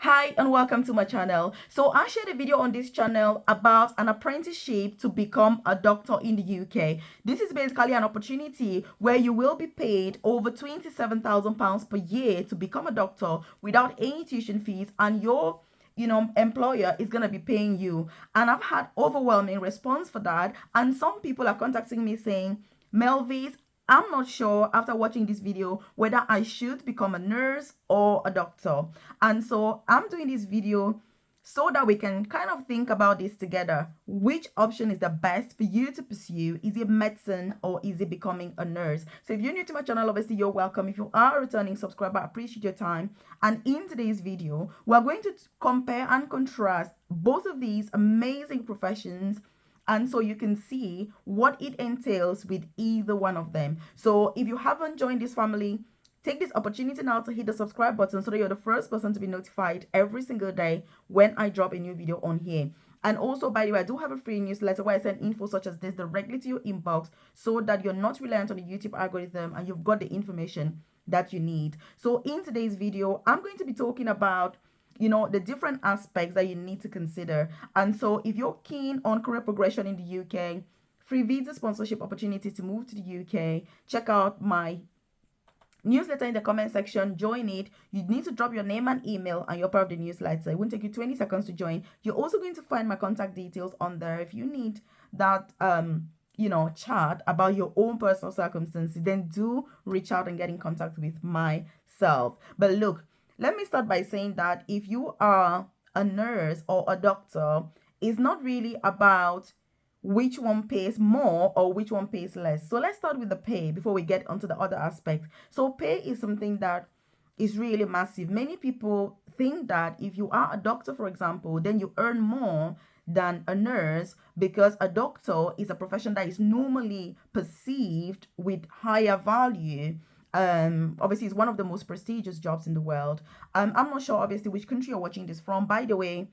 Hi and welcome to my channel. So I shared a video on this channel about an apprenticeship to become a doctor in the UK. This is basically an opportunity where you will be paid over £27,000 per year to become a doctor without any tuition fees, and your employer is going to be paying you. And I've had overwhelming response for that, and some people are contacting me saying, Melvis, I'm not sure after watching this video whether I should become a nurse or a doctor. And so I'm doing this video so that we can kind of think about this together. Which option is the best for you to pursue? Is it medicine or is it becoming a nurse? So if you're new to my channel, obviously you're welcome. If you are a returning subscriber, I appreciate your time. And in today's video, we're going to compare and contrast both of these amazing professions, and so you can see what it entails with either one of them. So if you haven't joined this family, take this opportunity now to hit the subscribe button so that you're the first person to be notified every single day when I drop a new video on here. And also, by the way, I do have a free newsletter where I send info such as this directly to your inbox so that you're not reliant on the YouTube algorithm and you've got the information that you need. So in today's video, I'm going to be talking about the different aspects that you need to consider. And so if you're keen on career progression in the UK, free visa sponsorship opportunities to move to the UK, check out my newsletter in the comment section. Join it. You need to drop your name and email and you're part of the newsletter. It won't take you 20 seconds to join. You're also going to find my contact details on there. If you need that chat about your own personal circumstances, then do reach out and get in contact with myself. But look, let me start by saying that if you are a nurse or a doctor, it's not really about which one pays more or which one pays less. So let's start with the pay before we get onto the other aspect. So pay is something that is really massive. Many people think that if you are a doctor, for example, then you earn more than a nurse, because a doctor is a profession that is normally perceived with higher value. Obviously it's one of the most prestigious jobs in the world. I'm not sure obviously which country you're watching this from. By the way,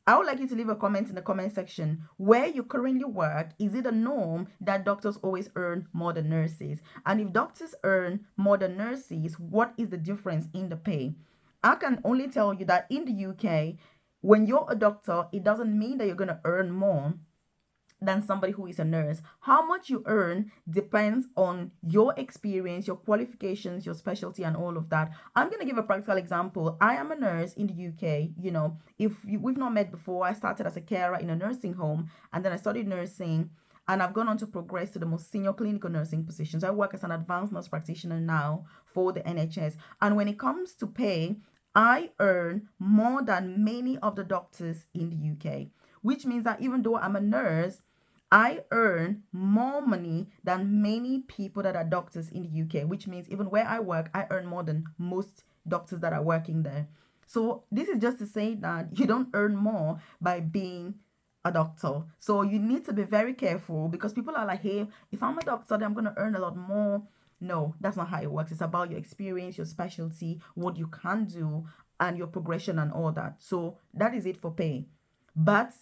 I would like you to leave a comment in the comment section where you currently work. Is it a norm that doctors always earn more than nurses? And if doctors earn more than nurses, what is the difference in the pay? I can only tell you that in the UK, when you're a doctor, it doesn't mean that you're going to earn more than somebody who is a nurse. How much you earn depends on your experience, your qualifications, your specialty, and all of that. I'm going to give a practical example. I am a nurse in the UK. We've not met before, I started as a carer in a nursing home, and then I studied nursing, and I've gone on to progress to the most senior clinical nursing positions. I work as an advanced nurse practitioner now for the NHS. And when it comes to pay, I earn more than many of the doctors in the UK, which means that even though I'm a nurse, I earn more money than many people that are doctors in the UK, which means even where I work, I earn more than most doctors that are working there. So this is just to say that you don't earn more by being a doctor. So you need to be very careful, because people are like, hey, if I'm a doctor, then I'm going to earn a lot more. No, that's not how it works. It's about your experience, your specialty, what you can do, and your progression and all that. So that is it for pay. But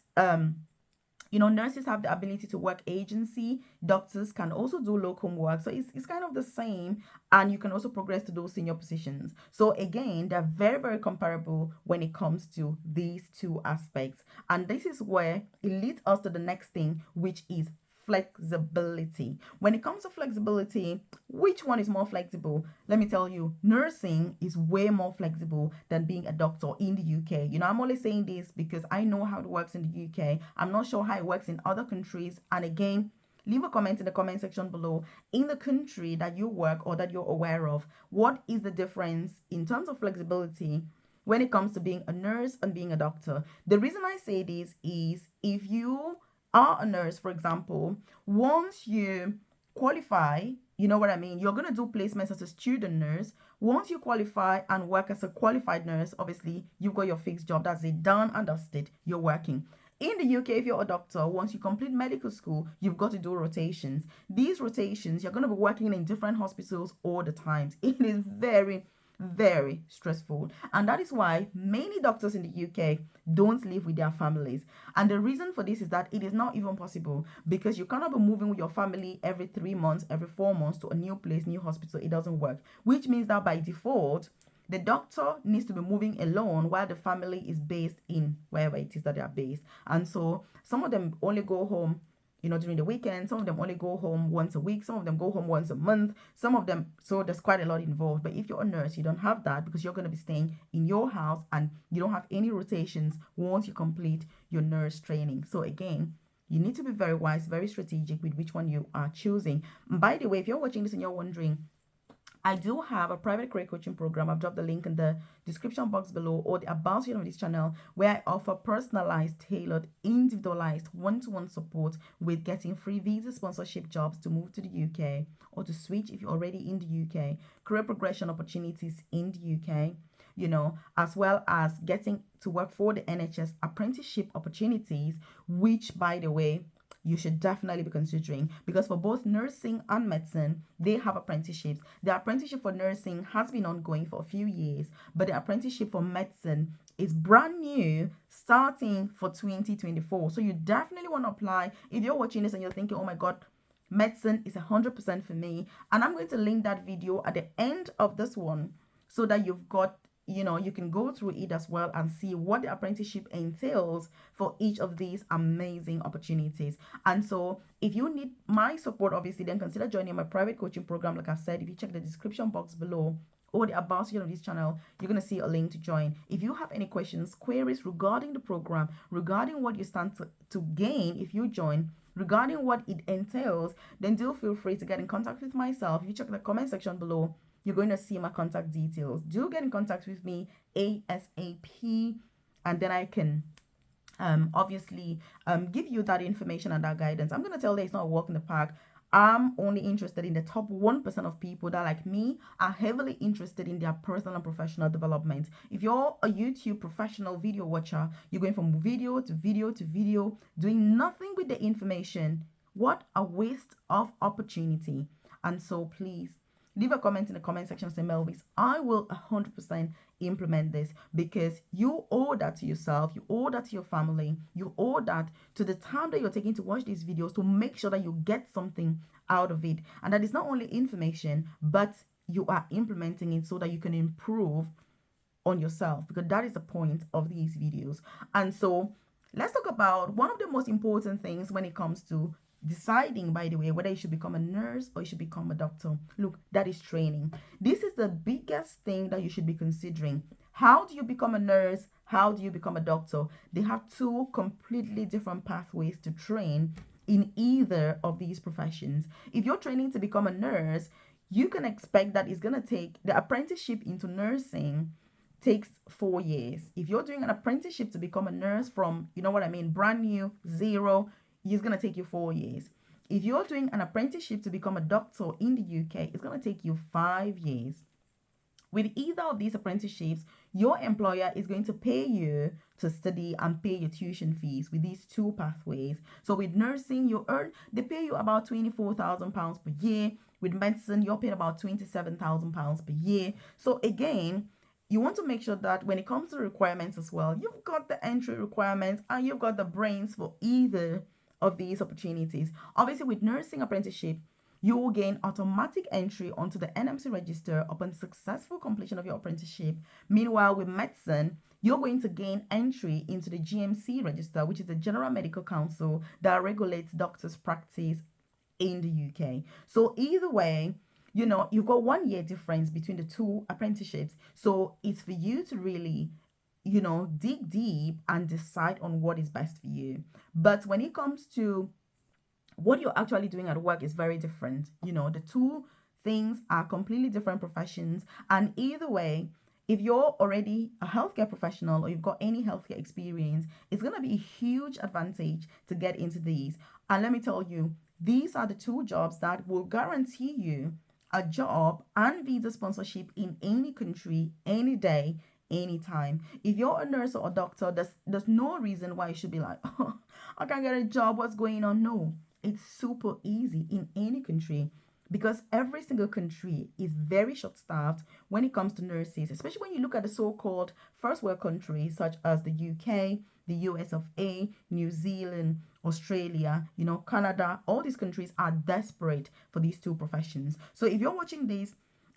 nurses have the ability to work agency. Doctors can also do locum work. So it's kind of the same. And you can also progress to those senior positions. So again, they're very, very comparable when it comes to these two aspects. And this is where it leads us to the next thing, which is flexibility. When it comes to flexibility, which one is more flexible? Let me tell you, nursing is way more flexible than being a doctor in the UK. I'm only saying this because I know how it works in the UK. I'm not sure how it works in other countries. And again, leave a comment in the comment section below. In the country that you work or that you're aware of, what is the difference in terms of flexibility when it comes to being a nurse and being a doctor? The reason I say this is, if you are a nurse, for example, once you qualify, you know what I mean, you're going to do placements as a student nurse. Once you qualify and work as a qualified nurse, obviously you've got your fixed job. That's it, done and dusted, you're working. In the UK, if you're a doctor, once you complete medical school, you've got to do rotations. These rotations, you're going to be working in different hospitals all the time. It is very, very stressful, and that is why many doctors in the UK don't live with their families. And the reason for this is that it is not even possible, because you cannot be moving with your family every 3 months, every 4 months to a new place, new hospital. It doesn't work, which means that by default The doctor needs to be moving alone while the family is based in wherever it is that they are based. And so some of them only go home, during the weekend. Some of them only go home once a week. Some of them go home once a month. Some of them, so there's quite a lot involved. But if you're a nurse, you don't have that because you're going to be staying in your house and you don't have any rotations once you complete your nurse training. So again, you need to be very wise, very strategic with which one you are choosing. And by the way, if you're watching this and you're wondering, I do have a private career coaching program. I've dropped the link in the description box below or the about section of this channel, where I offer personalized, tailored, individualized one-to-one support with getting free visa sponsorship jobs to move to the UK or to switch if you're already in the UK, career progression opportunities in the UK, as well as getting to work for the NHS apprenticeship opportunities, which, by the way, you should definitely be considering, because for both nursing and medicine, they have apprenticeships. The apprenticeship for nursing has been ongoing for a few years, but the apprenticeship for medicine is brand new, starting for 2024. So you definitely want to apply. If you're watching this and you're thinking, oh my God, medicine is 100% for me, and I'm going to link that video at the end of this one so that you've got, you can go through it as well and see what the apprenticeship entails for each of these amazing opportunities. And so if you need my support, obviously, then consider joining my private coaching program. Like I've said, if you check the description box below or the about section of this channel, you're going to see a link to join. If you have any questions, queries regarding the program, regarding what you stand to gain if you join, regarding what it entails, then do feel free to get in contact with myself. If you check the comment section below, you're going to see my contact details. Do get in contact with me ASAP, and then I can obviously give you that information and that guidance. I'm going to tell you it's not a walk in the park. I'm only interested in the top 1% of people that, like me, are heavily interested in their personal and professional development. If you're a YouTube professional video watcher, you're going from video to video to video, doing nothing with the information. What a waste of opportunity. And so please, leave a comment in the comment section saying, Melvis, I will 100% implement this, because you owe that to yourself, you owe that to your family, you owe that to the time that you're taking to watch these videos to make sure that you get something out of it. And that is not only information, but you are implementing it so that you can improve on yourself, because that is the point of these videos. And so let's talk about one of the most important things when it comes to deciding, by the way, whether you should become a nurse or you should become a doctor. Look, that is training. This is the biggest thing that you should be considering. How do you become a nurse? How do you become a doctor? They have two completely different pathways to train in either of these professions. If you're training to become a nurse, you can expect that it's going to take the apprenticeship into nursing takes 4 years. If you're doing an apprenticeship to become a nurse from, brand new, zero, it's going to take you 4 years. If you're doing an apprenticeship to become a doctor in the UK, it's going to take you 5 years. With either of these apprenticeships, your employer is going to pay you to study and pay your tuition fees with these two pathways. So with nursing, they pay you about £24,000 per year. With medicine, you're paid about £27,000 per year. So again, you want to make sure that when it comes to requirements as well, you've got the entry requirements and you've got the brains for either of these opportunities. Obviously, with nursing apprenticeship, you will gain automatic entry onto the NMC register upon successful completion of your apprenticeship. Meanwhile, with medicine, you're going to gain entry into the GMC register, which is the General Medical Council that regulates doctors' practice in the UK. So either way, you've got 1 year difference between the two apprenticeships. So it's for you to really dig deep and decide on what is best for you. But when it comes to what you're actually doing at work is very different. The two things are completely different professions. And either way, if you're already a healthcare professional or you've got any healthcare experience, it's going to be a huge advantage to get into these. And let me tell you, these are the two jobs that will guarantee you a job and visa sponsorship in any country, any day, anytime. If you're a nurse or a doctor, there's no reason why you should be like, oh, I can't get a job, what's going on? No, it's super easy in any country, because every single country is very short-staffed when it comes to nurses, especially when you look at the so-called first world countries such as the UK, the US of A, New Zealand, Australia, Canada. All these countries are desperate for these two professions. So if you're watching this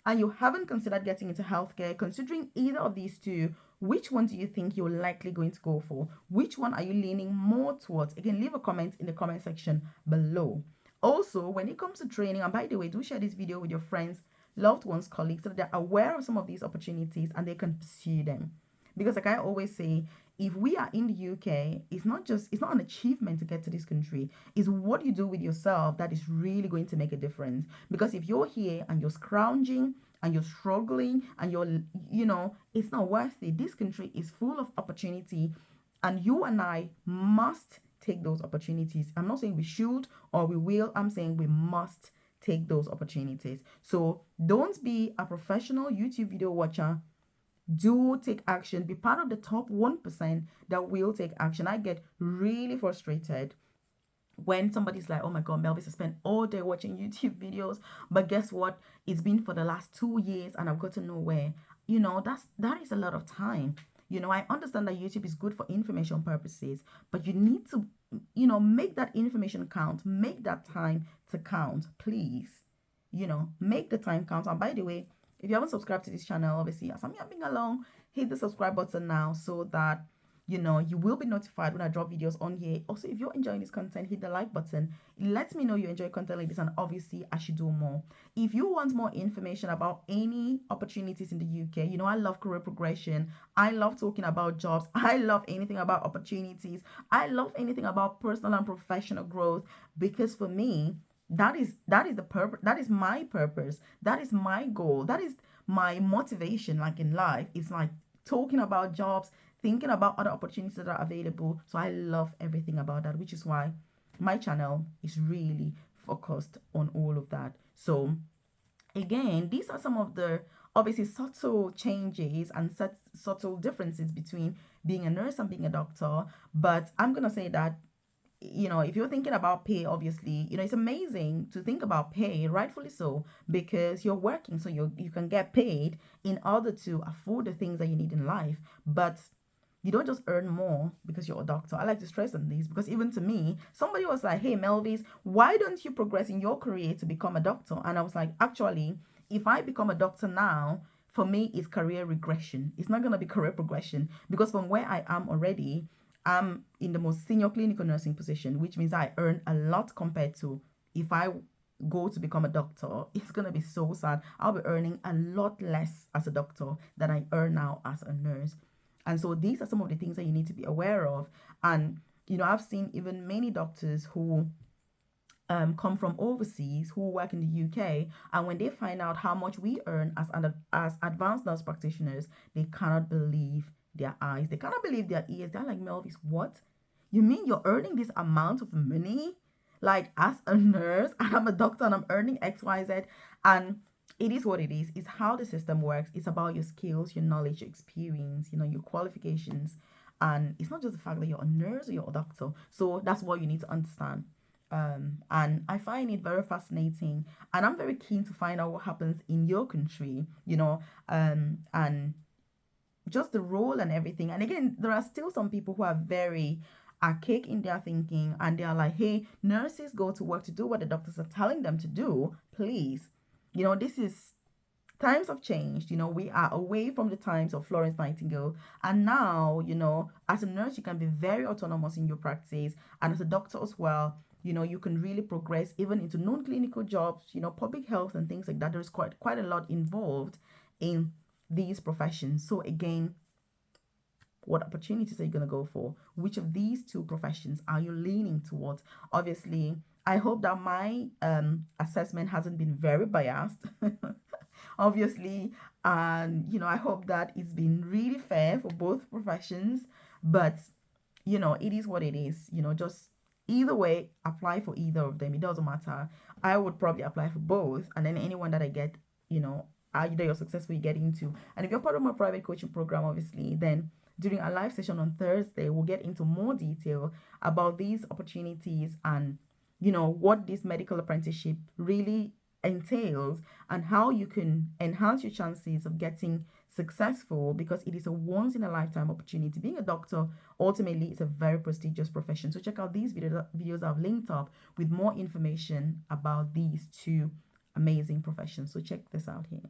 and you haven't considered getting into healthcare, considering either of these two, which one do you think you're likely going to go for? Which one are you leaning more towards? Again, leave a comment in the comment section below. Also, when it comes to training, and by the way, do share this video with your friends, loved ones, colleagues, so that they're aware of some of these opportunities and they can pursue them. Because like I always say, if we are in the UK, it's not an achievement to get to this country. It's what you do with yourself that is really going to make a difference. Because if you're here and you're scrounging and you're struggling and it's not worth it. This country is full of opportunity, and you and I must take those opportunities. I'm not saying we should or we will. I'm saying we must take those opportunities. So don't be a professional YouTube video watcher. Do take action. Be part of the top 1% that will take action. I get really frustrated when somebody's like, oh my God, Melvis, I spent all day watching YouTube videos, but guess what? It's been for the last 2 years and I've gotten nowhere. That is a lot of time. I understand that YouTube is good for information purposes, but you need to, make that information count. Make that time to count, please. Make the time count. And by the way, if you haven't subscribed to this channel, obviously, as I'm yapping along, hit the subscribe button now so that, you will be notified when I drop videos on here. Also, if you're enjoying this content, hit the like button. It lets me know you enjoy content like this, and obviously, I should do more. If you want more information about any opportunities in the UK, I love career progression. I love talking about jobs. I love anything about opportunities. I love anything about personal and professional growth, because for me, that is the purpose. That is my purpose. That is my goal. That is my motivation. Like in life, it's like talking about jobs, thinking about other opportunities that are available. So I love everything about that, which is why my channel is really focused on all of that. So again, these are some of the obviously subtle changes and subtle differences between being a nurse and being a doctor. But I'm gonna say that, if you're thinking about pay, obviously, it's amazing to think about pay, rightfully so, because you're working, so you can get paid in order to afford the things that you need in life. But you don't just earn more because you're a doctor. I like to stress on this because even to me, somebody was like, hey, Melvis, why don't you progress in your career to become a doctor? And I was like, actually, if I become a doctor now, for me, it's career regression. It's not going to be career progression, because from where I am already, I'm in the most senior clinical nursing position, which means I earn a lot compared to if I go to become a doctor. It's going to be so sad. I'll be earning a lot less as a doctor than I earn now as a nurse. And so these are some of the things that you need to be aware of. And, I've seen even many doctors who come from overseas, who work in the UK, and when they find out how much we earn as advanced nurse practitioners, they cannot believe their eyes. They cannot believe their ears. They're like, Melvis, what? You mean you're earning this amount of money? Like as a nurse, and I'm a doctor and I'm earning XYZ. And it is what it is. It's how the system works. It's about your skills, your knowledge, your experience, your qualifications. And it's not just the fact that you're a nurse or you're a doctor. So that's what you need to understand. And I find it very fascinating, and I'm very keen to find out what happens in your country, and just the role and everything. And again, there are still some people who are very archaic in their thinking, and they are like, hey, nurses go to work to do what the doctors are telling them to do. Please, times have changed. We are away from the times of Florence Nightingale, and now, as a nurse, you can be very autonomous in your practice, and as a doctor as well. You can really progress even into non-clinical jobs, public health and things like that. There's quite a lot involved in these professions. So again, what opportunities are you going to go for? Which of these two professions are you leaning towards? Obviously, I hope that my assessment hasn't been very biased, obviously. And, I hope that it's been really fair for both professions. But, it is what it is. Just either way, apply for either of them. It doesn't matter. I would probably apply for both. And then anyone that I get, either you're successful, you get into. And if you're part of my private coaching program, obviously, then during our live session on Thursday, we'll get into more detail about these opportunities and, what this medical apprenticeship really entails and how you can enhance your chances of getting successful, because it is a once in a lifetime opportunity. Being a doctor ultimately is a very prestigious profession. So check out these videos I've linked up with more information about these two amazing professions. So check this out here.